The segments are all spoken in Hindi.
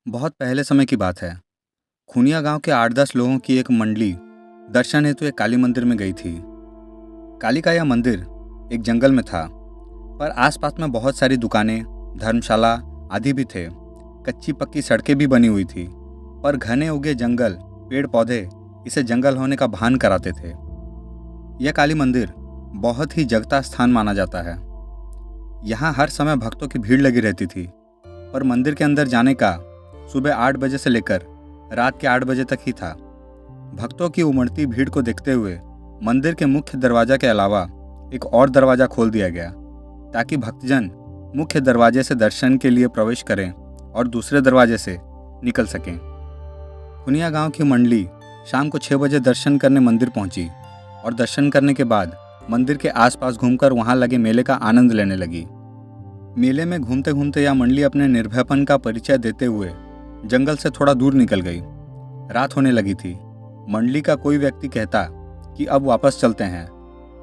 बहुत पहले समय की बात है। खूनिया गांव के 8-10 लोगों की एक मंडली दर्शन हेतु एक काली मंदिर में गई थी। काली का यह मंदिर एक जंगल में था, पर आसपास में बहुत सारी दुकानें, धर्मशाला आदि भी थे। कच्ची पक्की सड़कें भी बनी हुई थी, पर घने उगे जंगल, पेड़ पौधे इसे जंगल होने का भान कराते थे। यह काली मंदिर बहुत ही जगता स्थान माना जाता है। यहाँ हर समय भक्तों की भीड़ लगी रहती थी, पर मंदिर के अंदर जाने का सुबह 8 बजे से लेकर रात के 8 बजे तक ही था। भक्तों की उमड़ती भीड़ को देखते हुए मंदिर के मुख्य दरवाजा के अलावा एक और दरवाजा खोल दिया गया, ताकि भक्तजन मुख्य दरवाजे से दर्शन के लिए प्रवेश करें और दूसरे दरवाजे से निकल सकें। खुनिया गांव की मंडली शाम को 6 बजे दर्शन करने मंदिर पहुंची और दर्शन करने के बाद मंदिर के आसपास घूमकर वहां लगे मेले का आनंद लेने लगी। मेले में घूमते घूमते यह मंडली अपने निर्भयपन का परिचय देते हुए जंगल से थोड़ा दूर निकल गई। रात होने लगी थी। मंडली का कोई व्यक्ति कहता कि अब वापस चलते हैं,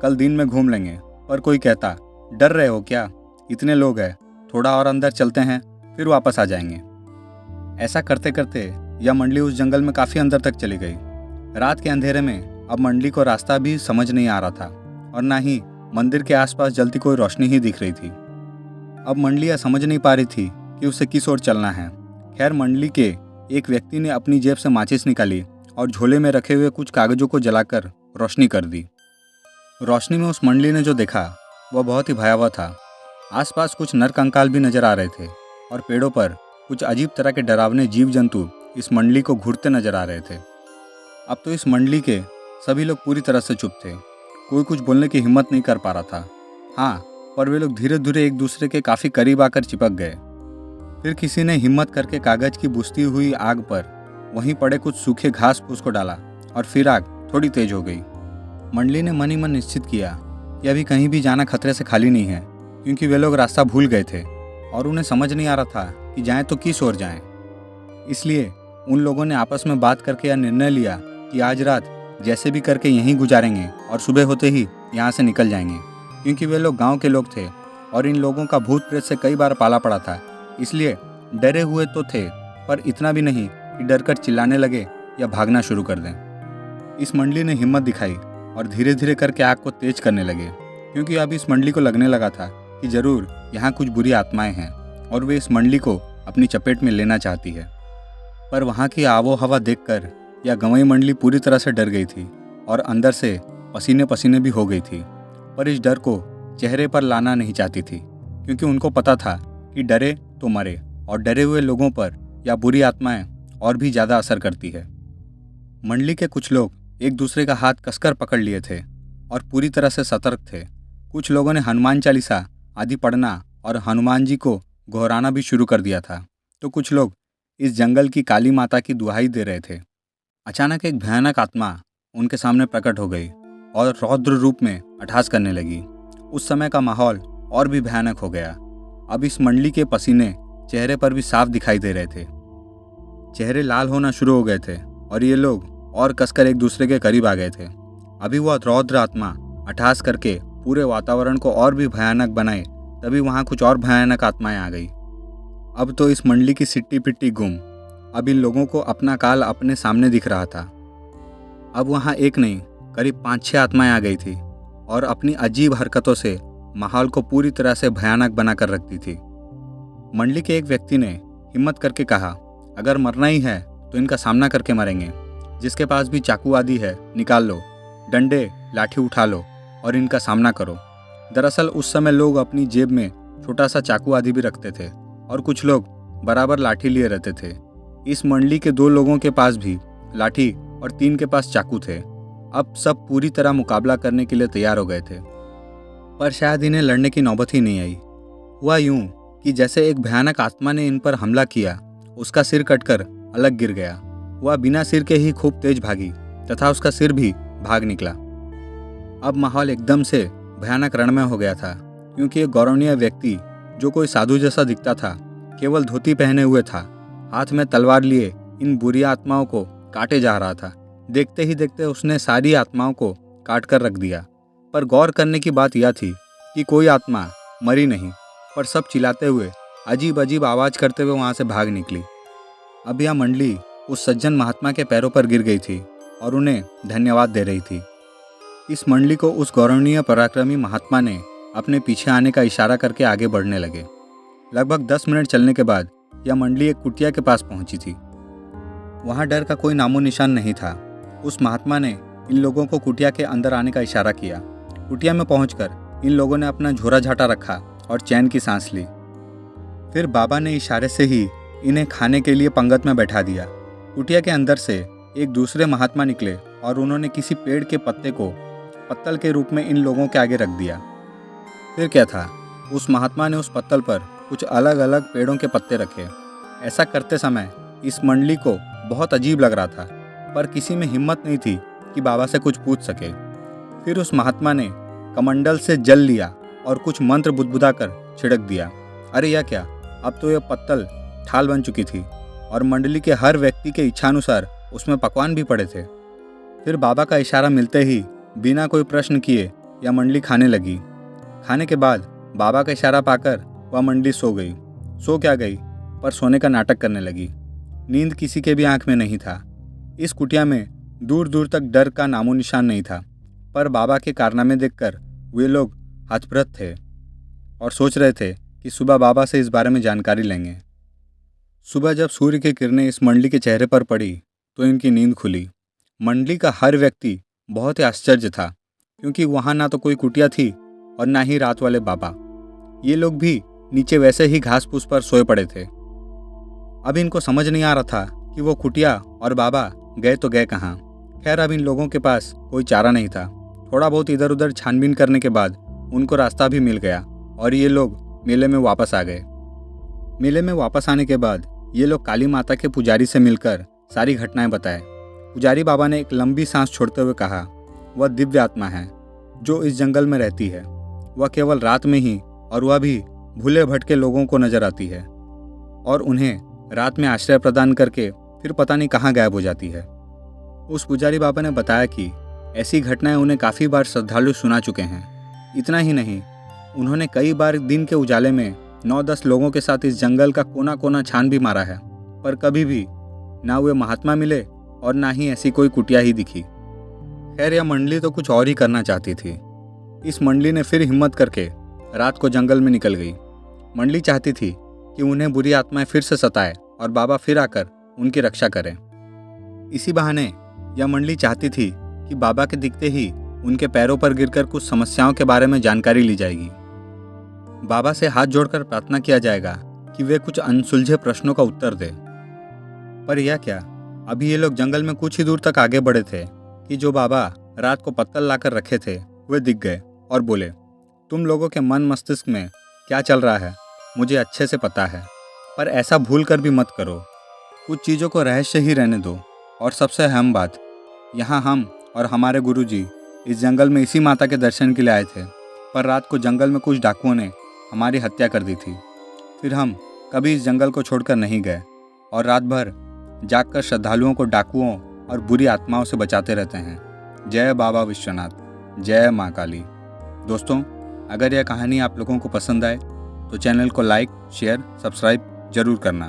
कल दिन में घूम लेंगे, पर कोई कहता डर रहे हो क्या, इतने लोग हैं, थोड़ा और अंदर चलते हैं फिर वापस आ जाएंगे। ऐसा करते करते यह मंडली उस जंगल में काफ़ी अंदर तक चली गई। रात के अंधेरे में अब मंडली को रास्ता भी समझ नहीं आ रहा था और ना ही मंदिर के आसपास जलती कोई रोशनी ही दिख रही थी। अब मंडली यह समझ नहीं पा रही थी कि उसे किस ओर चलना है। खैर, मंडली के एक व्यक्ति ने अपनी जेब से माचिस निकाली और झोले में रखे हुए कुछ कागजों को जलाकर रोशनी कर दी। रोशनी में उस मंडली ने जो देखा वह बहुत ही भयावह था। आसपास कुछ नर कंकाल भी नजर आ रहे थे और पेड़ों पर कुछ अजीब तरह के डरावने जीव जंतु इस मंडली को घूरते नजर आ रहे थे। अब तो इस मंडली के सभी लोग पूरी तरह से चुप थे। कोई कुछ बोलने की हिम्मत नहीं कर पा रहा था। हाँ, पर वे लोग धीरे धीरे एक दूसरे के काफ़ी करीब आकर चिपक गए। फिर किसी ने हिम्मत करके कागज की बुझती हुई आग पर वहीं पड़े कुछ सूखे घास फूस को डाला और फिर आग थोड़ी तेज हो गई। मंडली ने मन ही मन निश्चित किया कि अभी कहीं भी जाना खतरे से खाली नहीं है, क्योंकि वे लोग रास्ता भूल गए थे और उन्हें समझ नहीं आ रहा था कि जाएं तो किस ओर जाएं। इसलिए उन लोगों ने आपस में बात करके यह निर्णय लिया कि आज रात जैसे भी करके यहीं गुजारेंगे और सुबह होते ही यहाँ से निकल जाएंगे, क्योंकि वे लोग गांव के लोग थे और इन लोगों का भूत प्रेत से कई बार पाला पड़ा था। इसलिए डरे हुए तो थे, पर इतना भी नहीं कि डर कर चिल्लाने लगे या भागना शुरू कर दें। इस मंडली ने हिम्मत दिखाई और धीरे धीरे करके आग को तेज करने लगे, क्योंकि अब इस मंडली को लगने लगा था कि जरूर यहाँ कुछ बुरी आत्माएं हैं और वे इस मंडली को अपनी चपेट में लेना चाहती है। पर वहाँ की आबो हवा देखकर यह गंवई मंडली पूरी तरह से डर गई थी और अंदर से पसीने पसीने भी हो गई थी, पर इस डर को चेहरे पर लाना नहीं चाहती थी, क्योंकि उनको पता था कि डरे तो मरे और डरे हुए लोगों पर या बुरी आत्माएं और भी ज़्यादा असर करती है। मंडली के कुछ लोग एक दूसरे का हाथ कसकर पकड़ लिए थे और पूरी तरह से सतर्क थे। कुछ लोगों ने हनुमान चालीसा आदि पढ़ना और हनुमान जी को गोहराना भी शुरू कर दिया था, तो कुछ लोग इस जंगल की काली माता की दुहाई दे रहे थे। अचानक एक भयानक आत्मा उनके सामने प्रकट हो गई और रौद्र रूप में अट्टहास करने लगी। उस समय का माहौल और भी भयानक हो गया। अब इस मंडली के पसीने चेहरे पर भी साफ दिखाई दे रहे थे। चेहरे लाल होना शुरू हो गए थे और ये लोग और कसकर एक दूसरे के करीब आ गए थे। अभी वह रौद्र आत्मा अट्टहास करके पूरे वातावरण को और भी भयानक बनाए, तभी वहाँ कुछ और भयानक आत्माएं आ गई। अब तो इस मंडली की सिट्टी पिट्टी गुम। अब इन लोगों को अपना काल अपने सामने दिख रहा था। अब वहाँ एक नहीं, करीब 5-6 आत्माएं आ गई थी और अपनी अजीब हरकतों से माहौल को पूरी तरह से भयानक बनाकर रखती थी। मंडली के एक व्यक्ति ने हिम्मत करके कहा, अगर मरना ही है तो इनका सामना करके मरेंगे। जिसके पास भी चाकू आदि है निकाल लो, डंडे लाठी उठा लो और इनका सामना करो। दरअसल उस समय लोग अपनी जेब में छोटा सा चाकू आदि भी रखते थे और कुछ लोग बराबर लाठी लिए रहते थे। इस मंडली के 2 लोगों के पास भी लाठी और 3 के पास चाकू थे। अब सब पूरी तरह मुकाबला करने के लिए तैयार हो गए थे, पर शायद इन्हें लड़ने की नौबत ही नहीं आई। हुआ यूं कि जैसे एक भयानक आत्मा ने इन पर हमला किया, उसका सिर कटकर अलग गिर गया। वह बिना सिर के ही खूब तेज भागी तथा उसका सिर भी भाग निकला। अब माहौल एकदम से भयानक रणमय हो गया था, क्योंकि एक गौरवनीय व्यक्ति जो कोई साधु जैसा दिखता था, केवल धोती पहने हुए था, हाथ में तलवार लिए इन बुरी आत्माओं को काटे जा रहा था। देखते ही देखते उसने सारी आत्माओं को काट कर रख दिया। पर गौर करने की बात यह थी कि कोई आत्मा मरी नहीं, पर सब चिल्लाते हुए अजीब अजीब आवाज़ करते हुए वहाँ से भाग निकली। अब यह मंडली उस सज्जन महात्मा के पैरों पर गिर गई थी और उन्हें धन्यवाद दे रही थी। इस मंडली को उस गौरवनीय पराक्रमी महात्मा ने अपने पीछे आने का इशारा करके आगे बढ़ने लगे। लगभग 10 मिनट चलने के बाद यह मंडली एक कुटिया के पास पहुंची थी। वहां डर का कोई नामो निशान नहीं था। उस महात्मा ने इन लोगों को कुटिया के अंदर आने का इशारा किया। कुटिया में पहुंचकर इन लोगों ने अपना झोरा झाटा रखा और चैन की सांस ली। फिर बाबा ने इशारे से ही इन्हें खाने के लिए पंगत में बैठा दिया। कुटिया के अंदर से एक दूसरे महात्मा निकले और उन्होंने किसी पेड़ के पत्ते को पत्तल के रूप में इन लोगों के आगे रख दिया। फिर क्या था, उस महात्मा ने उस पत्तल पर कुछ अलग अलग पेड़ों के पत्ते रखे। ऐसा करते समय इस मंडली को बहुत अजीब लग रहा था, पर किसी में हिम्मत नहीं थी कि बाबा से कुछ पूछ सके। फिर उस महात्मा ने कमंडल से जल लिया और कुछ मंत्र बुदबुदा कर छिड़क दिया। अरे यह क्या, अब तो यह पत्तल थाल बन चुकी थी और मंडली के हर व्यक्ति के इच्छानुसार उसमें पकवान भी पड़े थे। फिर बाबा का इशारा मिलते ही बिना कोई प्रश्न किए यह मंडली खाने लगी। खाने के बाद बाबा का इशारा पाकर वह मंडली सो गई। सो क्या गई, पर सोने का नाटक करने लगी। नींद किसी के भी आंख में नहीं था। इस कुटिया में दूर दूर तक डर का नामो निशान नहीं था, पर बाबा के कारनामे देखकर वे लोग हतप्रभ थे और सोच रहे थे कि सुबह बाबा से इस बारे में जानकारी लेंगे। सुबह जब सूर्य की किरणें इस मंडली के चेहरे पर पड़ी तो इनकी नींद खुली। मंडली का हर व्यक्ति बहुत ही आश्चर्य था, क्योंकि वहाँ ना तो कोई कुटिया थी और ना ही रात वाले बाबा। ये लोग भी नीचे वैसे ही घास फूस पर सोए पड़े थे। अब इनको समझ नहीं आ रहा था कि वो कुटिया और बाबा गए तो गए कहाँ। खैर, अब इन लोगों के पास कोई चारा नहीं था। थोड़ा बहुत इधर उधर छानबीन करने के बाद उनको रास्ता भी मिल गया और ये लोग मेले में वापस आ गए। मेले में वापस आने के बाद ये लोग काली माता के पुजारी से मिलकर सारी घटनाएं बताए। पुजारी बाबा ने एक लंबी सांस छोड़ते हुए कहा, वह दिव्य आत्मा है जो इस जंगल में रहती है। वह केवल रात में ही, और वह भी भूले भटके लोगों को नजर आती है और उन्हें रात में आश्रय प्रदान करके फिर पता नहीं कहाँ गायब हो जाती है। उस पुजारी बाबा ने बताया कि ऐसी घटनाएं उन्हें काफ़ी बार श्रद्धालु सुना चुके हैं। इतना ही नहीं, उन्होंने कई बार दिन के उजाले में 9-10 लोगों के साथ इस जंगल का कोना कोना छान भी मारा है, पर कभी भी ना वे महात्मा मिले और ना ही ऐसी कोई कुटिया ही दिखी। खैर, यह मंडली तो कुछ और ही करना चाहती थी। इस मंडली ने फिर हिम्मत करके रात को जंगल में निकल गई। मंडली चाहती थी कि उन्हें बुरी आत्माएं फिर से सताए और बाबा फिर आकर उनकी रक्षा करें। इसी बहाने यह मंडली चाहती थी कि बाबा के दिखते ही उनके पैरों पर गिरकर कुछ समस्याओं के बारे में जानकारी ली जाएगी। बाबा से हाथ जोड़कर प्रार्थना किया जाएगा कि वे कुछ अनसुलझे प्रश्नों का उत्तर दें। पर यह क्या, अभी ये लोग जंगल में कुछ ही दूर तक आगे बढ़े थे कि जो बाबा रात को पत्तल लाकर रखे थे वे दिख गए और बोले, तुम लोगों के मन मस्तिष्क में क्या चल रहा है मुझे अच्छे से पता है, पर ऐसा भूल कर भी मत करो। कुछ चीज़ों को रहस्य ही रहने दो। और सबसे अहम बात, यहाँ हम और हमारे गुरुजी इस जंगल में इसी माता के दर्शन के लिए आए थे, पर रात को जंगल में कुछ डाकुओं ने हमारी हत्या कर दी थी। फिर हम कभी इस जंगल को छोड़कर नहीं गए और रात भर जागकर श्रद्धालुओं को डाकुओं और बुरी आत्माओं से बचाते रहते हैं। जय बाबा विश्वनाथ, जय माँ काली। दोस्तों, अगर यह कहानी आप लोगों को पसंद आए तो चैनल को लाइक, शेयर, सब्सक्राइब जरूर करना।